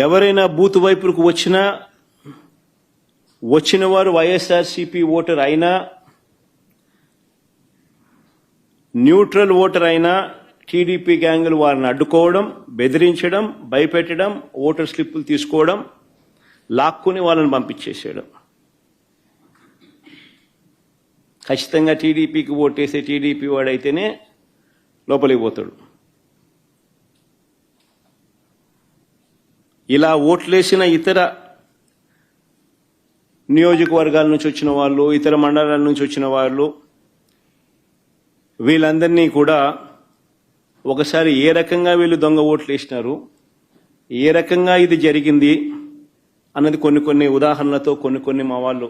ఎవరైనా బూత్ వైపుకు వచ్చిన వారు వైఎస్ఆర్సీపీ ఓటర్ అయినా న్యూట్రల్ ఓటర్ అయినా టీడీపీ గ్యాంగులు వారిని అడ్డుకోవడం, బెదిరించడం, భయపెట్టడం, ఓటర్ స్లిప్పులు తీసుకోవడం, లాక్కుని వాళ్ళని పంపించేసేయడం. ఖచ్చితంగా టీడీపీకి ఓటేసే టీడీపీ వాడైతేనే లోపలికి పోతాడు. ఇలా ఓట్లేసిన ఇతర నియోజకవర్గాల నుంచి వచ్చిన వాళ్ళు, ఇతర మండలాల నుంచి వచ్చిన వాళ్ళు, వీళ్ళందరినీ కూడా ఒకసారి ఏ రకంగా వీళ్ళు దొంగ ఓట్లు వేసినారు, ఏ రకంగా ఇది జరిగింది అన్నది కొన్ని ఉదాహరణలతో కొన్ని మా వాళ్ళు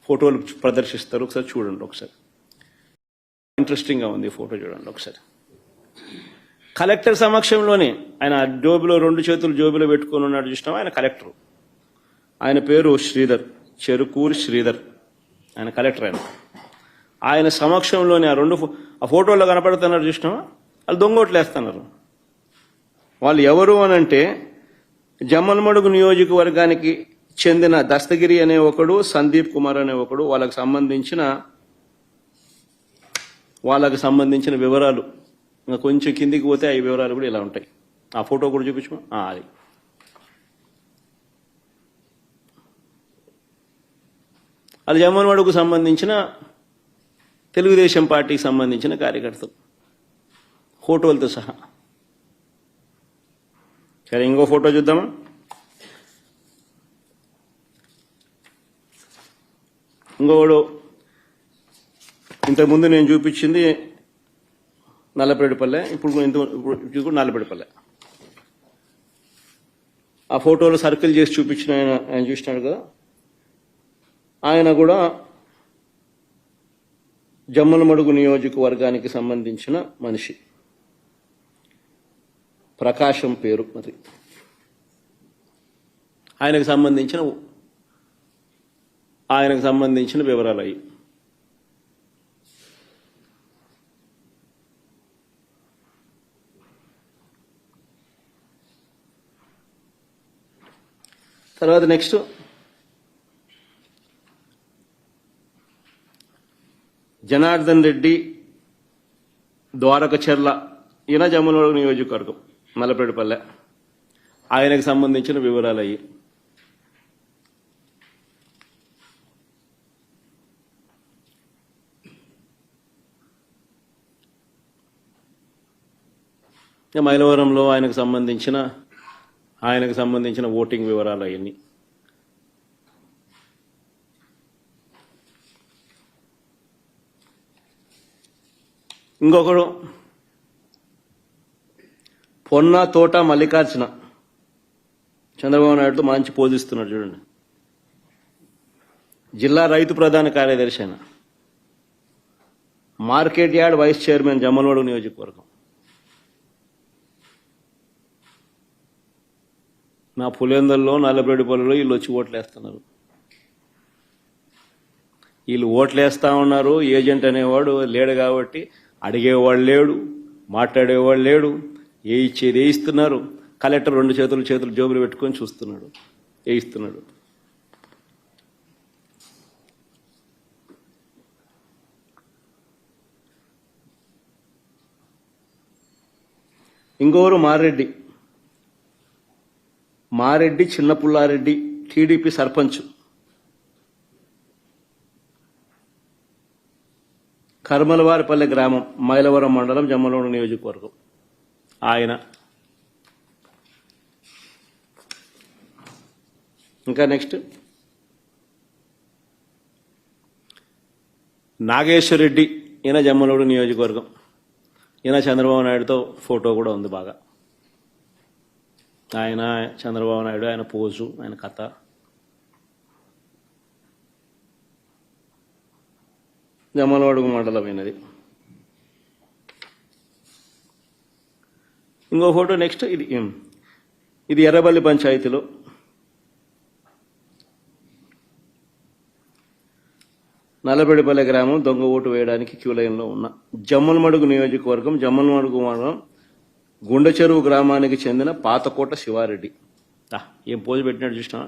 ఫోటోలు ప్రదర్శిస్తారు. ఒకసారి చూడండి. ఒకసారి ఇంట్రెస్టింగ్గా ఉంది ఫోటో, చూడండి ఒకసారి. కలెక్టర్ సమక్షంలోనే ఆయన జోబులో 2 చేతులు జోబులో పెట్టుకొని ఉన్నాడు చూసినాం. ఆయన కలెక్టర్, ఆయన పేరు శ్రీధర్, చెరుకూరి శ్రీధర్. ఆయన కలెక్టర్. ఆయన సమక్షంలోనే ఆ ఫోటోలో కనపడుతున్నారు చూసినామా, వాళ్ళు దొంగోట్లు వేస్తున్నారు. వాళ్ళు ఎవరు అనంటే జమ్మలమడుగు నియోజకవర్గానికి చెందిన దస్తగిరి అనే ఒకడు, సందీప్ కుమార్ అనే ఒకడు. వాళ్ళకి సంబంధించిన వివరాలు ఇంకా కొంచెం కిందికి పోతే ఆ వివరాలు కూడా ఇలా ఉంటాయి. ఆ ఫోటో కూడా చూపించు. అది అది జమ్మలమడుగుకు సంబంధించిన తెలుగుదేశం పార్టీకి సంబంధించిన కార్యకర్తలు ఫోటోలతో సహా. సరే, ఇంకో ఫోటో చూద్దామా. ఇంకోడు ఇంతకుముందు నేను చూపించింది నల్లపేడిపల్లె, ఇప్పుడు నల్లపేడిపల్లె. ఆ ఫోటోలో సర్కిల్ చేసి చూపించిన ఆయన చూసినాడు కదా, ఆయన కూడా జమ్మలమడుగు నియోజకవర్గానికి సంబంధించిన మనిషి. ప్రకాశం పేరు. మరి ఆయనకు సంబంధించిన వివరాలు అయ్యి. తర్వాత నెక్స్ట్ జనార్దన్ రెడ్డి, ద్వారకచర్ల. ఈయన జమ్మలమడుగు నియోజకవర్గం, నల్లపేడిపల్లె. ఆయనకు సంబంధించిన వివరాలు అయ్యి. మైలవరంలో ఆయనకు సంబంధించిన ఓటింగ్ వివరాలు అవన్నీ. ఇంకొకడు పొన్న తోట మల్లికార్జున, చంద్రబాబు నాయుడుతో మంచి పోజిస్తున్నాడు చూడండి. జిల్లా రైతు ప్రధాన కార్యదర్శి అయిన, market yard vice chairman, Jammalamadugu నియోజకవర్గం. నా పులివెందుల్లో, నల్లపేడిపల్లిలో వీళ్ళు వచ్చి ఓట్లేస్తున్నారు. వీళ్ళు ఓట్లేస్తా ఉన్నారు. ఏజెంట్ అనేవాడు లేడు కాబట్టి అడిగేవాడు లేడు, మాట్లాడేవాడు లేడు. ఏ ఇచ్చేది వేయిస్తున్నారు. కలెక్టర్ 2 చేతులు జోబులు పెట్టుకొని చూస్తున్నాడు, వేయిస్తున్నాడు. ఇంకోరు మారెడ్డి చిన్నపుల్లారెడ్డి, టీడీపీ సర్పంచ్, కర్మలవారిపల్లె గ్రామం, మైలవరం మండలం, జమ్మలమడుగు నియోజకవర్గం. ఆయన ఇంకా నెక్స్ట్ నాగేశ్వరరెడ్డి, ఈయన జమ్మలమడుగు నియోజకవర్గం. ఈయన చంద్రబాబు నాయుడుతో ఫోటో కూడా ఉంది బాగా. ఆయన చంద్రబాబు నాయుడు, ఆయన పోజు, ఆయన కథ. జమ్మలమడుగు మండలమైనది. ఇంకో ఫోటో నెక్స్ట్. ఇది ఎర్రబల్లి పంచాయతీలో నల్లబెడిపల్లె గ్రామం దొంగ ఓటు వేయడానికి క్యూ లైన్లో ఉన్న జమ్మలమడుగు నియోజకవర్గం, జమ్మలమడుగు మండలం గుండెచెరువు గ్రామానికి చెందిన పాతకోట శివారెడ్డి. ఏం పోజు పెట్టినట్టు చూసినా.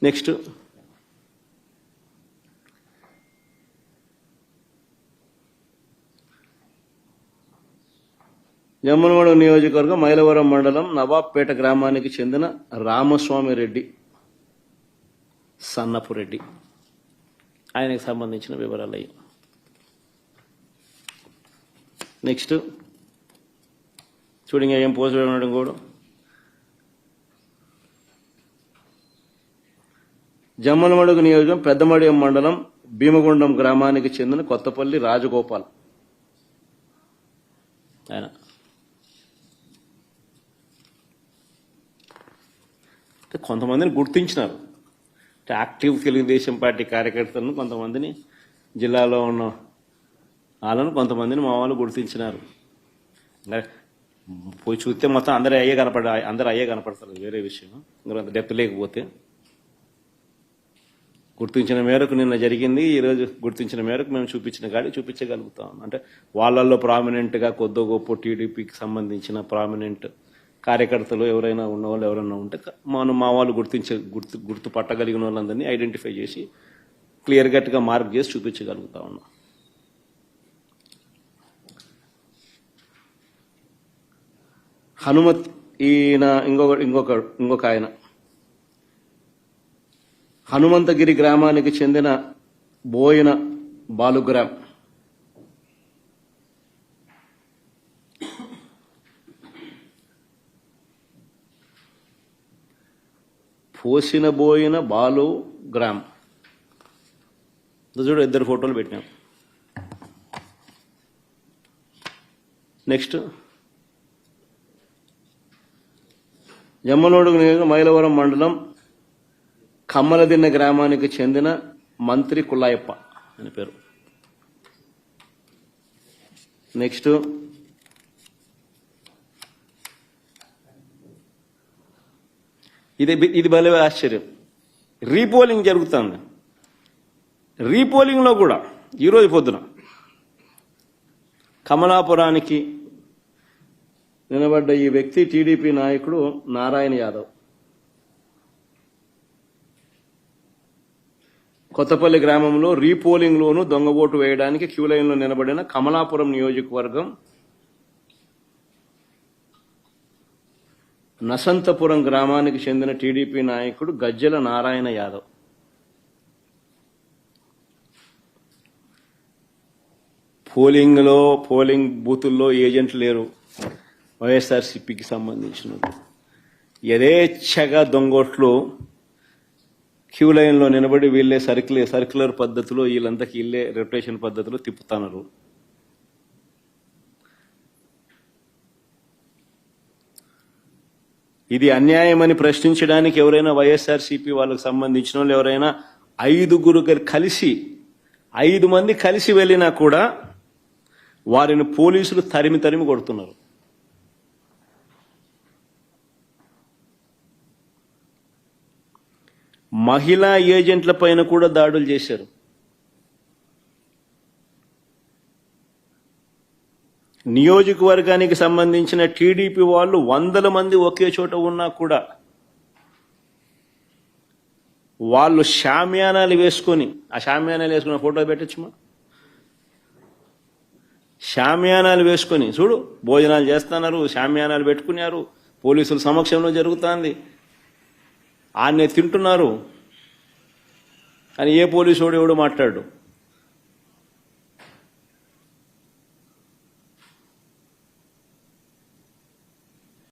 నెక్స్ట్ జమ్మలమడుగు నియోజకవర్గం మైలవరం మండలం నవాబ్పేట గ్రామానికి చెందిన రామస్వామి రెడ్డి సన్నపు రెడ్డి, ఆయనకు సంబంధించిన వివరాలు అయ్యి. నెక్స్ట్ చూడండి ఏం పోస్ట్ పెట్టడం కూడా. జమ్మలమడుగు నియోజకవర్గం పెద్దమడియం మండలం భీమగుండం గ్రామానికి చెందిన కొత్తపల్లి రాజగోపాల్, ఆయన కొంతమందిని గుర్తించినారు. యాక్టివ్ తెలుగుదేశం పార్టీ కార్యకర్తలను కొంతమందిని, జిల్లాలో ఉన్న వాళ్ళను కొంతమందిని మా వాళ్ళు గుర్తించినారు. పోయి చూస్తే మొత్తం అందరూ అయ్యే కనపడతారు, వేరే విషయం. అంత డెప్త్ లేకపోతే గుర్తించిన మేరకు నిన్న జరిగింది. ఈరోజు గుర్తించిన మేరకు మేము చూపించిన గాడి చూపించగలుగుతాం. అంటే వాళ్ళల్లో ప్రామినెంట్గా కొద్దో గొప్ప టీడీపీకి సంబంధించిన ప్రామినెంట్ కార్యకర్తలు ఎవరైనా ఉన్నవాళ్ళు ఎవరైనా ఉంటే మా వాళ్ళు గుర్తుపట్టగలిగిన వాళ్ళందరినీ ఐడెంటిఫై చేసి క్లియర్ కట్గా మార్క్ చేసి చూపించగలుగుతా ఉన్నాం. హనుమత్ ఈయన ఇంకొక ఆయన హనుమంతగిరి గ్రామానికి చెందిన బోయిన బాలుగ్రామ్, పోసిన బోయిన బాలుగ్రామ్. చూడు ఇద్దరు ఫోటోలు పెట్టినాం. నెక్స్ట్ జమ్మలమడుగు నియోజకవర్గం మైలవరం మండలం కమ్మలదిన్న గ్రామానికి చెందిన మంత్రి కుల్లాయప్ప అని పేరు. నెక్స్ట్ ఇది భలే ఆశ్చర్యం. రీపోలింగ్ జరుగుతుంది. రీపోలింగ్లో కూడా ఈరోజు పొద్దున కమలాపురానికి నిలబడ్డ ఈ వ్యక్తి టీడీపీ నాయకుడు నారాయణ యాదవ్. కొత్తపల్లి గ్రామంలో రీపోలింగ్లోనూ దొంగ ఓటు వేయడానికి క్యూ లైన్లో నిలబడిన కమలాపురం నియోజకవర్గం నసంతపురం గ్రామానికి చెందిన టీడీపీ నాయకుడు గజ్జెల నారాయణ యాదవ్. పోలింగ్ బూతుల్లో ఏజెంట్లు లేరు. వైఎస్ఆర్సీపీకి సంబంధించిన యథేచ్ఛగా దొంగోట్లు క్యూ లైన్లో నిలబడి వీళ్ళే సర్క్యులర్ పద్ధతిలో వీళ్ళంతకి వీళ్ళే రొటేషన్ పద్ధతిలో తిప్పుతున్నారు. ఇది అన్యాయమని ప్రశ్నించడానికి ఎవరైనా వైఎస్ఆర్సీపీ వాళ్ళకు సంబంధించిన వాళ్ళు ఎవరైనా 5 మంది కలిసి వెళ్ళినా కూడా వారిని పోలీసులు తరిమి కొడుతున్నారు. మహిళా ఏజెంట్ల పైన కూడా దాడులు చేశారు. నియోజకవర్గానికి సంబంధించిన టీడీపీ వాళ్ళు 100 మంది ఒకే చోట ఉన్నా కూడా వాళ్ళు షామ్యానాలు వేసుకొని, ఆ షామ్యానాలు వేసుకున్న ఫోటో పెట్టచ్చుమా, షామ్యానాలు వేసుకొని చూడు భోజనాలు చేస్తున్నారు, షామ్యానాలు పెట్టుకున్నారు, పోలీసుల సమక్షంలో జరుగుతుంది, ఆన్నే తింటున్నారు అని ఏ పోలీసు ఎవడు మాట్లాడు.